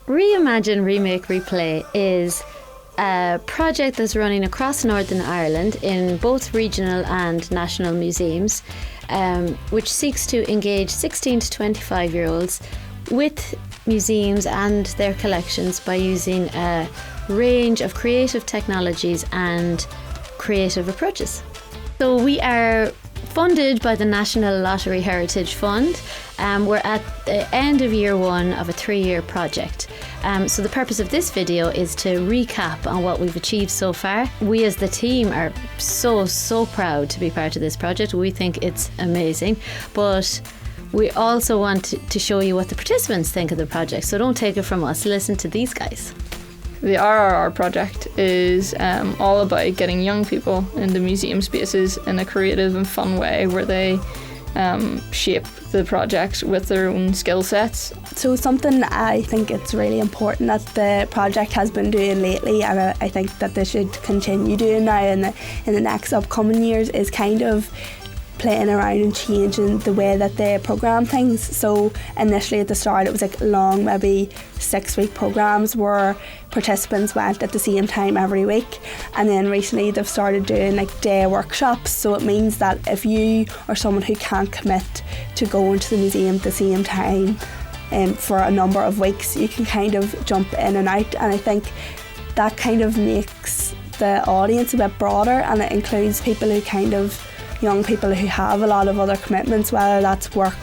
Reimagine Remake Replay is a project that's running across Northern Ireland in both regional and national museums, which seeks to engage 16 to 25-year-olds with museums and their collections by using a range of creative technologies and creative approaches. So we are funded by the National Lottery Heritage Fund. We're at the end of year one of a 3-year project. So the purpose of this video is to recap on what we've achieved so far. We as the team are so proud to be part of this project. We think it's amazing, but we also want to show you what the participants think of the project. So don't take it from us, listen to these guys. The RRR project is all about getting young people into museum spaces in a creative and fun way where they shape the project with their own skill sets. So something I think it's really important that the project has been doing lately, and I think that they should continue doing now in the next upcoming years, is kind of playing around and changing the way that they program things. So initially at the start it was like long, maybe 6-week programs where participants went at the same time every week, and then recently they've started doing like day workshops. So it means that if you are someone who can't commit to going to the museum at the same time for a number of weeks, you can kind of jump in and out, and I think that kind of makes the audience a bit broader, and it includes people who young people who have a lot of other commitments, whether that's work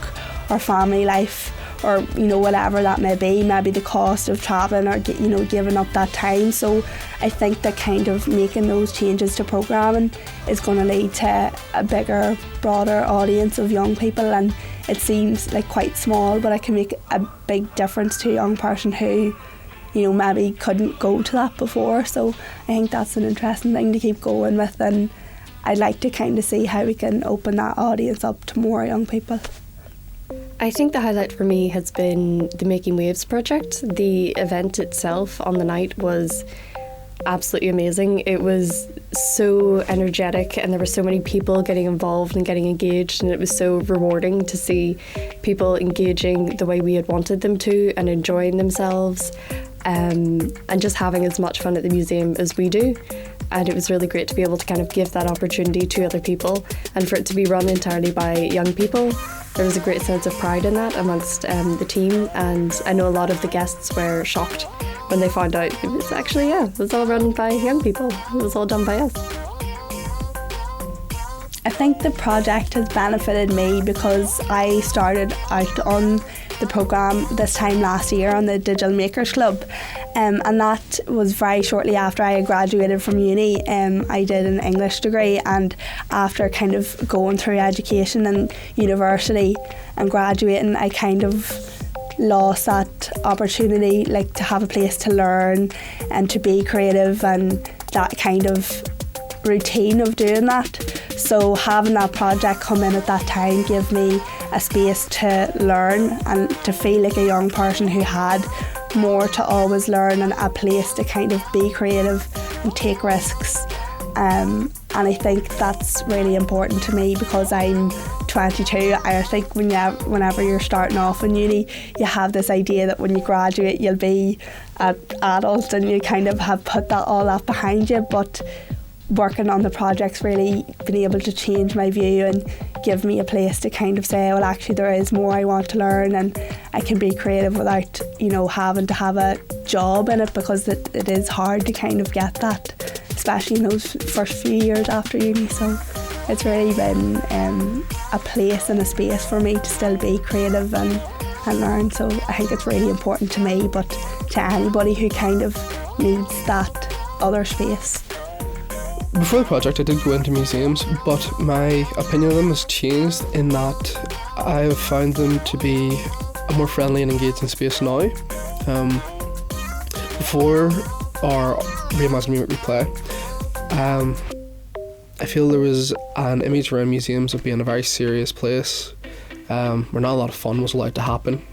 or family life or whatever that may be, maybe the cost of travelling or giving up that time. So I think that kind of making those changes to programming is going to lead to a bigger, broader audience of young people, and it seems like quite small, but it can make a big difference to a young person who maybe couldn't go to that before. So I think that's an interesting thing to keep going with, and I'd like to kind of see how we can open that audience up to more young people. I think the highlight for me has been the Making Waves project. The event itself on the night was absolutely amazing. It was so energetic, and there were so many people getting involved and getting engaged, and it was so rewarding to see people engaging the way we had wanted them to and enjoying themselves, and just having as much fun at the museum as we do. And it was really great to be able to kind of give that opportunity to other people, and for it to be run entirely by young people. There was a great sense of pride in that amongst the team, and I know a lot of the guests were shocked when they found out it was actually, it was all run by young people. It was all done by us. I think the project has benefited me because I started out on the programme this time last year on the Digital Makers Club, and that was very shortly after I graduated from uni. I did an English degree, and after kind of going through education and university and graduating, I kind of lost that opportunity, like to have a place to learn and to be creative, and that kind of routine of doing that. So having that project come in at that time gave me a space to learn and to feel like a young person who had more to always learn, and a place to kind of be creative and take risks. And I think that's really important to me because I'm 22. I think whenever you're starting off in uni, you have this idea that when you graduate you'll be an adult and you kind of have put all that behind you, but working on the project's really been able to change my view and give me a place to kind of say, well, actually there is more I want to learn, and I can be creative without having to have a job in it, because it is hard to kind of get that, especially in those first few years after uni. So it's really been a place and a space for me to still be creative and learn. So I think it's really important to me, but to anybody who kind of needs that other space. Before the project I did go into museums, but my opinion of them has changed in that I have found them to be a more friendly and engaging space now. Before our Reimagine Remake Replay, I feel there was an image around museums of being a very serious place where not a lot of fun was allowed to happen.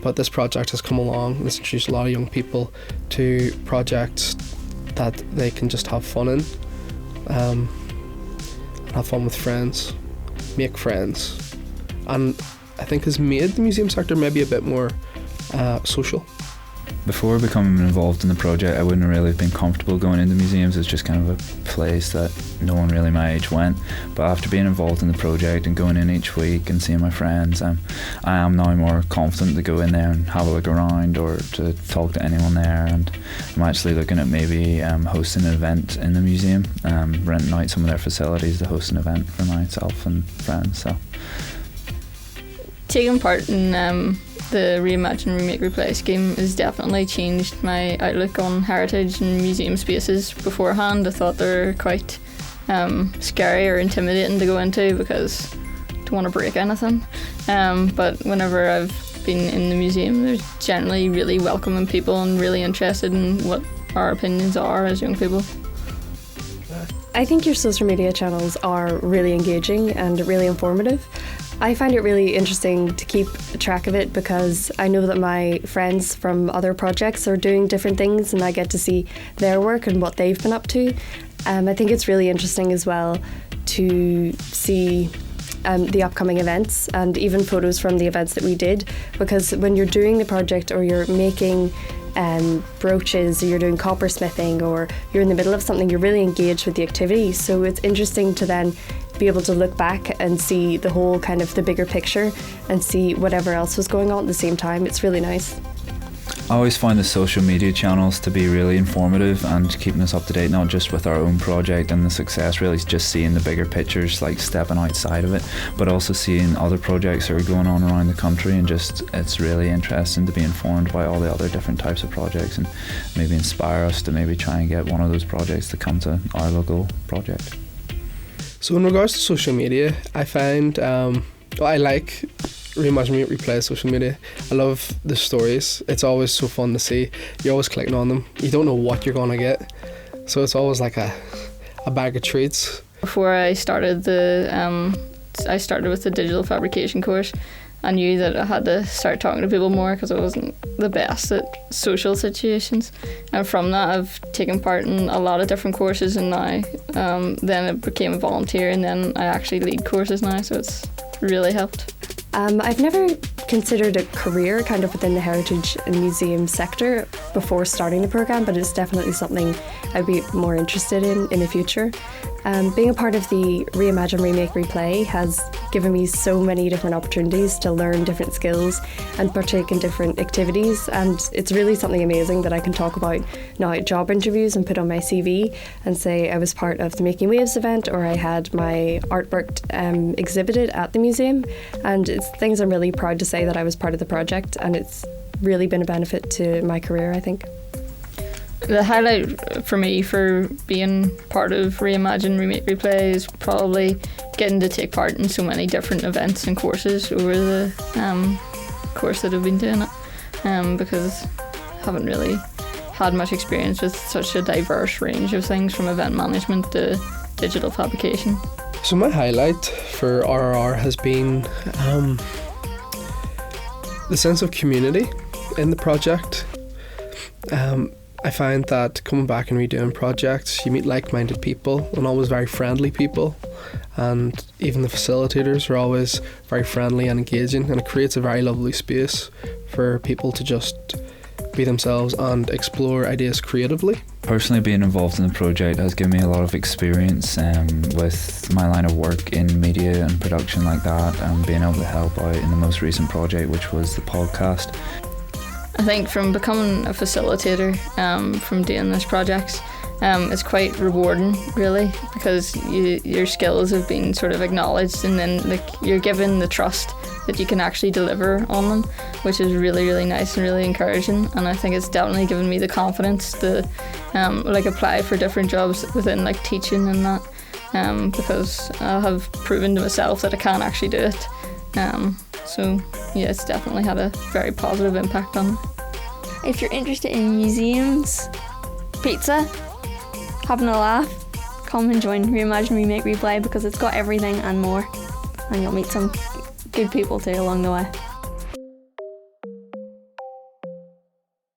But this project has come along and it's introduced a lot of young people to projects that they can just have fun in. Have fun with friends, make friends, and I think has made the museum sector maybe a bit more social. Before becoming involved in the project, I wouldn't really have been comfortable going into museums. It's just kind of a place that no one really my age went. But after being involved in the project and going in each week and seeing my friends, I am now more confident to go in there and have a look around or to talk to anyone there. And I'm actually looking at maybe hosting an event in the museum, renting out some of their facilities to host an event for myself and friends. So taking part in the Reimagine Remake Replay scheme has definitely changed my outlook on heritage and museum spaces. Beforehand, I thought they were quite scary or intimidating to go into because I don't want to break anything. But whenever I've been in the museum, there's generally really welcoming people and really interested in what our opinions are as young people. I think your social media channels are really engaging and really informative. I find it really interesting to keep track of it because I know that my friends from other projects are doing different things and I get to see their work and what they've been up to. I think it's really interesting as well to see the upcoming events and even photos from the events that we did, because when you're doing the project or you're making brooches or you're doing coppersmithing or you're in the middle of something, you're really engaged with the activity. So it's interesting to then be able to look back and see the whole kind of the bigger picture and see whatever else was going on at the same time. It's really nice. I always find the social media channels to be really informative and keeping us up to date, not just with our own project and the success, really just seeing the bigger pictures, like stepping outside of it, but also seeing other projects that are going on around the country, and just it's really interesting to be informed by all the other different types of projects and maybe inspire us to maybe try and get one of those projects to come to our local project. So in regards to social media, I find I like Reimagine Remake Replay social media. I love the stories. It's always so fun to see. You're always clicking on them. You don't know what you're going to get. So it's always like a bag of treats. Before I started I started with the digital fabrication course. I knew that I had to start talking to people more because I wasn't the best at social situations. And from that, I've taken part in a lot of different courses, and now then it became a volunteer, and then I actually lead courses now, so it's really helped. I've never considered a career kind of within the heritage and museum sector before starting the programme, but it's definitely something I'd be more interested in the future. Being a part of the Reimagine Remake Replay has given me so many different opportunities to learn different skills and partake in different activities, and it's really something amazing that I can talk about now at job interviews and put on my CV and say I was part of the Making Waves event, or I had my artwork exhibited at the museum, and it's things I'm really proud to say that I was part of the project, and it's really been a benefit to my career, I think. The highlight for me for being part of Reimagine Remake Replay is probably getting to take part in so many different events and courses over the course that I've been doing it, because I haven't really had much experience with such a diverse range of things, from event management to digital fabrication. So my highlight for RRR has been the sense of community in the project. I find that coming back and redoing projects, you meet like-minded people and always very friendly people, and even the facilitators are always very friendly and engaging, and it creates a very lovely space for people to just be themselves and explore ideas creatively. Personally, being involved in the project has given me a lot of experience with my line of work in media and production like that, and being able to help out in the most recent project, which was the podcast. I think from becoming a facilitator, from doing this project, it's quite rewarding, really, because your skills have been sort of acknowledged, and then you're given the trust that you can actually deliver on them, which is really, really nice and really encouraging. And I think it's definitely given me the confidence to apply for different jobs within teaching and that, because I have proven to myself that I can actually do it. So yeah, it's definitely had a very positive impact on me. If you're interested in museums, pizza, having a laugh, come and join Reimagine Remake Replay, because it's got everything and more, and you'll meet some good people too along the way.